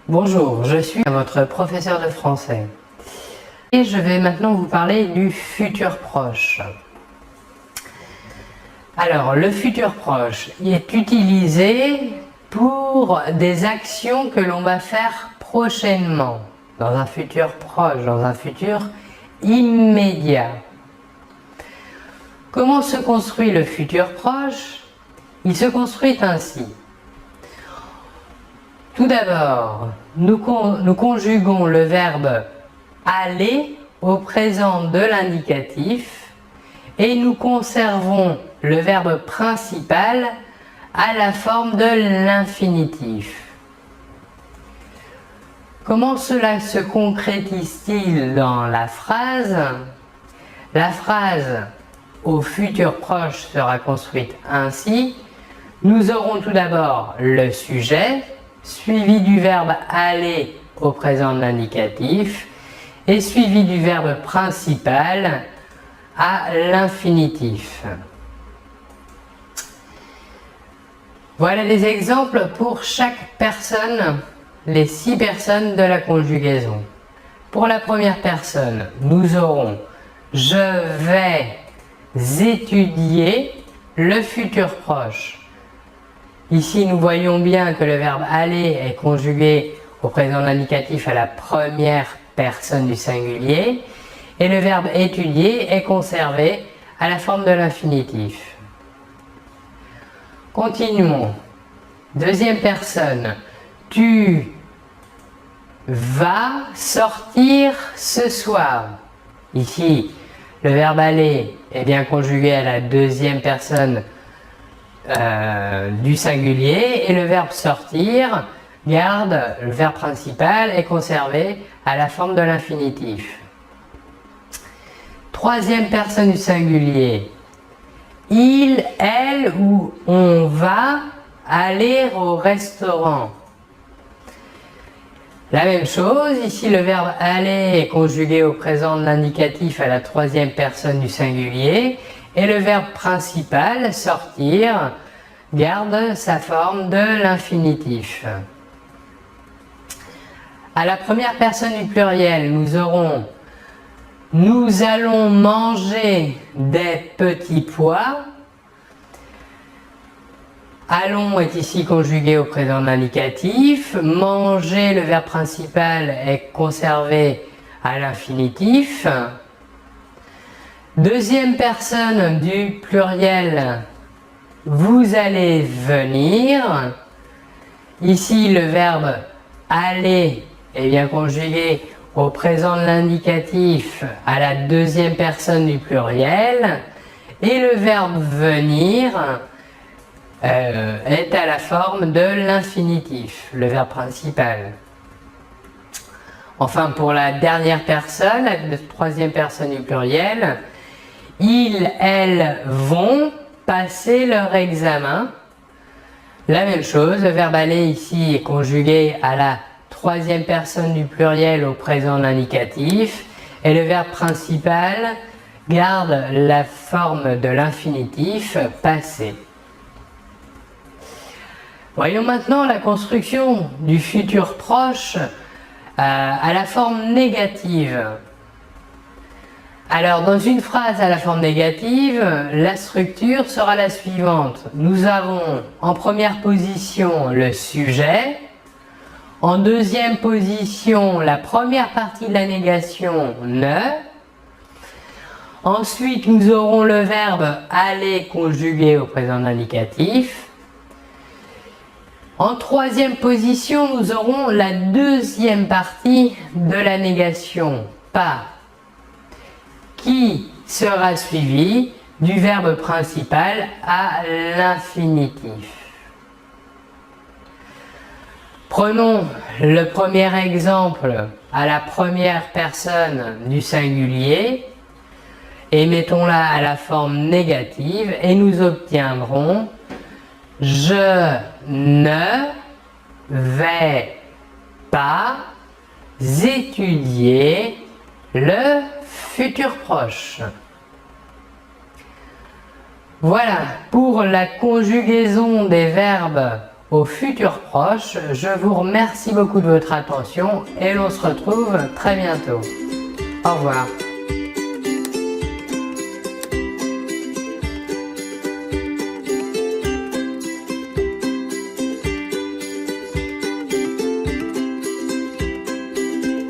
Bonjour, je suis votre professeur de français et je vais maintenant vous parler du futur proche. Alors, le futur proche est utilisé pour des actions que l'on va faire prochainement, dans un futur proche, dans un futur immédiat. Comment se construit le futur proche? Il se construit ainsi. Tout d'abord, nous conjuguons le verbe aller au présent de l'indicatif et nous conservons le verbe principal à la forme de l'infinitif. Comment cela se concrétise-t-il dans la phrase? La phrase au futur proche sera construite ainsi. Nous aurons tout d'abord le sujet, suivi du verbe aller au présent de l'indicatif et suivi du verbe principal à l'infinitif. Voilà des exemples pour chaque personne, les 6 personnes de la conjugaison. Pour la première personne, nous aurons « je vais étudier le futur proche ». Ici, nous voyons bien que le verbe aller est conjugué au présent de l'indicatif à la première personne du singulier et le verbe étudier est conservé à la forme de l'infinitif. Continuons. Deuxième personne. Tu vas sortir ce soir. Ici, le verbe aller est bien conjugué à la deuxième personne du singulier et le verbe sortir garde le verbe principal est conservé à la forme de l'infinitif. Troisième personne du singulier. Il, elle ou on va aller au restaurant. La même chose, ici le verbe aller est conjugué au présent de l'indicatif à la troisième personne du singulier et le verbe principal, sortir, garde sa forme de l'infinitif. À la première personne du pluriel, nous aurons « nous allons manger des petits pois ». Allons est ici conjugué au présent de l'indicatif. Manger, le verbe principal, est conservé à l'infinitif. Deuxième personne du pluriel, vous allez venir. Ici, le verbe aller est bien conjugué au présent de l'indicatif à la deuxième personne du pluriel. Et le verbe venir est à la forme de l'infinitif, le verbe principal. Enfin, pour la dernière personne, la troisième personne du pluriel, ils, elles vont passer leur examen. La même chose, le verbe aller ici est conjugué à la troisième personne du pluriel au présent de l'indicatif et le verbe principal garde la forme de l'infinitif passé. Voyons maintenant la construction du futur proche à la forme négative. Alors, dans une phrase à la forme négative, la structure sera la suivante. Nous avons en première position le sujet, en deuxième position la première partie de la négation ne, ensuite nous aurons le verbe aller conjugué au présent de l'indicatif, en troisième position nous aurons la deuxième partie de la négation pas, qui sera suivi du verbe principal à l'infinitif. Prenons le premier exemple à la première personne du singulier et mettons-la à la forme négative et nous obtiendrons « Je ne vais pas étudier le futur proche ». Voilà, pour la conjugaison des verbes aux futurs proches. Je vous remercie beaucoup de votre attention et l'on se retrouve très bientôt. Au revoir.